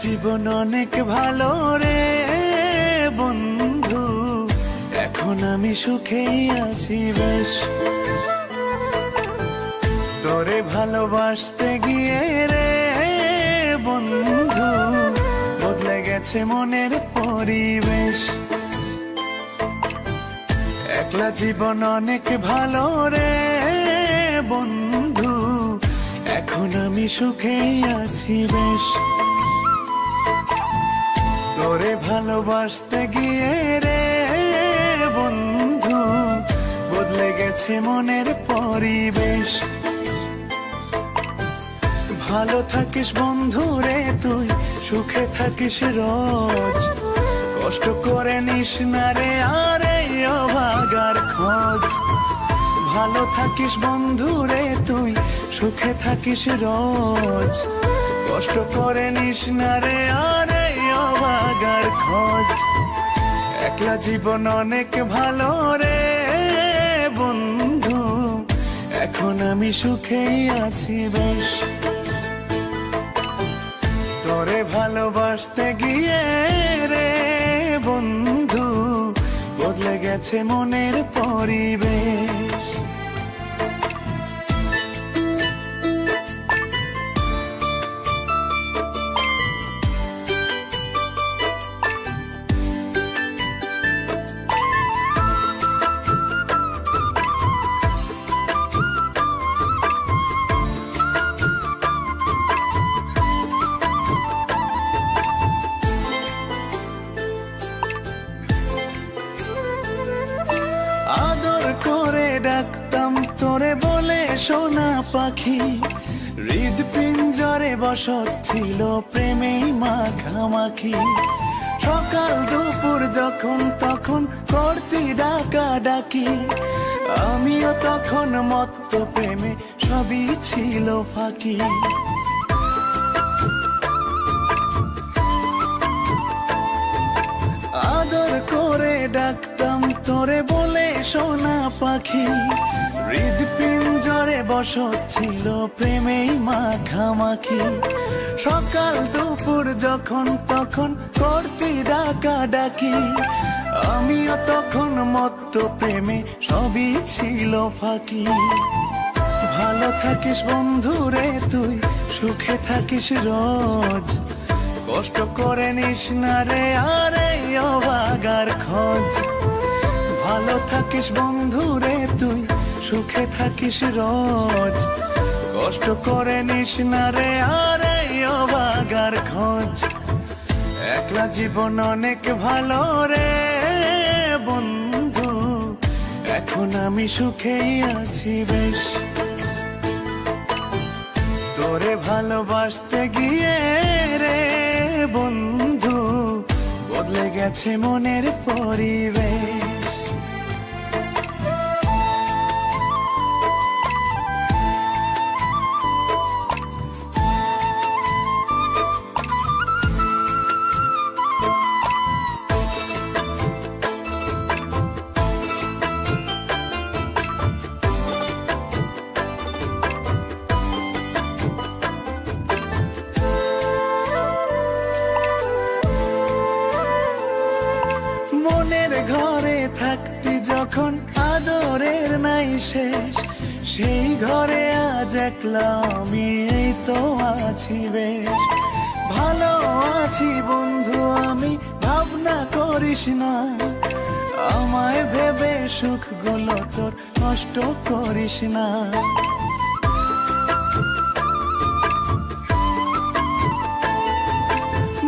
জীবন অনেক ভালো রে বন্ধু, এখন আমি সুখেই আছি বেশ। তোরে ভালোবাসতে গিয়ে রে বন্ধু বদলে গেছে মনের পরিবেশ। একলা জীবন অনেক ভালো রে বন্ধু, এখন আমি সুখেই আছি বেশ। তোরে ভালোবাসতে গিয়ে রে বন্ধু বদলে গেছে মনের পরিবেশ। ভালো থাকিস বন্ধু রে তুই, সুখে থাকিস রোজ, কষ্ট করে নিস না রে আরে অভাগার খোঁজ। ভালো থাকিস বন্ধু রে তুই, সুখে থাকিস রোজ, কষ্ট করে নিস না রে আরে অভাগার খোঁজ। একলা জীবন অনেক ভালো রে বন্ধু, এখন আমি সুখেই আছি বেশ। তোরে ভালোবাসতে গিয়ে রে বন্ধু বদলে গেছে মনের পরিবেশ। আদর করে ডাকতাম তোরে বলে সোনা পাখি, হৃদ পিঞ্জরে বসত ছিল প্রেমেই মাখামাখি। সকাল দুপুর যখন তখন করতি ডাকা ডাকি, আমিও তখন মত্ত প্রেমে সবই ছিল ফাঁকি। আদর করে ডাকতাম তোরে বলে সোনা পাখি, হৃদ পিঞ্জরে বসত ছিল প্রেমেই মাখামাখি। সকাল দুপুর যখন তখন করতি ডাকা ডাকি, আমিও তখন মত্ত প্রেমে সবই ছিল ফাঁকি। ভালো থাকিস বন্ধু রে তুই, সুখে থাকিস রোজ, কষ্ট করে নিস না রে আরে অভাগার খোঁজ। ভালো থাকিস বন্ধু রে তুই, সুখে থাকিস রোজ, কষ্ট করে নিস না রে আরে অভাগার খোঁজ। একলা জীবন অনেক ভালো রে বন্ধু, এখন আমি সুখেই আছি বেশ। তোরে ভালোবাসতে গিয়ে রে বন্ধু বদলে গেছে মনের পরিবেশ। মনের ঘরে থাকতি যখন আদরের নাই শেষ, সেই ঘরে আজ একলা আমি এই তো আছি বেশ। ভালো আছি বন্ধু আমি, ভাবনা করিস না, আমায় ভেবে সুখগুলো তোর নষ্ট করিস না।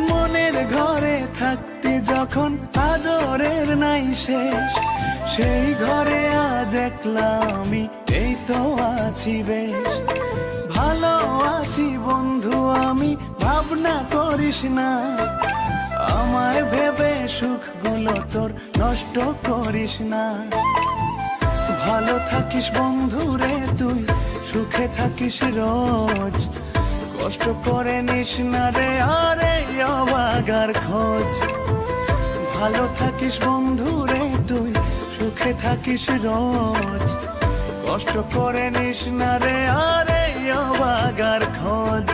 মনের ঘরে থাকতি যখন আদরের নাই শেষ, সেই ঘরে আজ একলা আমি এই তো আছি বেশ। ভালো আছি বন্ধু আমি, ভাবনা করিস না, আমায় ভেবে সুখগুলো তোর নষ্ট করিস না। ভালো থাকিস বন্ধু রে তুই, সুখে থাকিস রোজ, কষ্ট করে নিস না রে আরে অভাগার খোঁজ। ভালো থাকিস বন্ধু রে তুই, সুখে থাকিস রোজ, কষ্ট করে নিস না রে আরে অভাগার খোঁজ।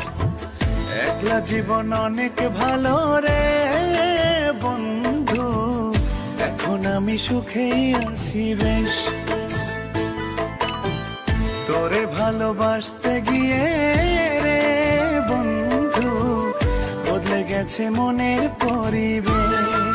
একলা জীবন অনেক ভালো রে বন্ধু, এখন আমি সুখেই আছি বেশ। তোরে ভালোবাসতে গিয়ে রে বন্ধু, বদলে গেছে মনের পরিবেশ।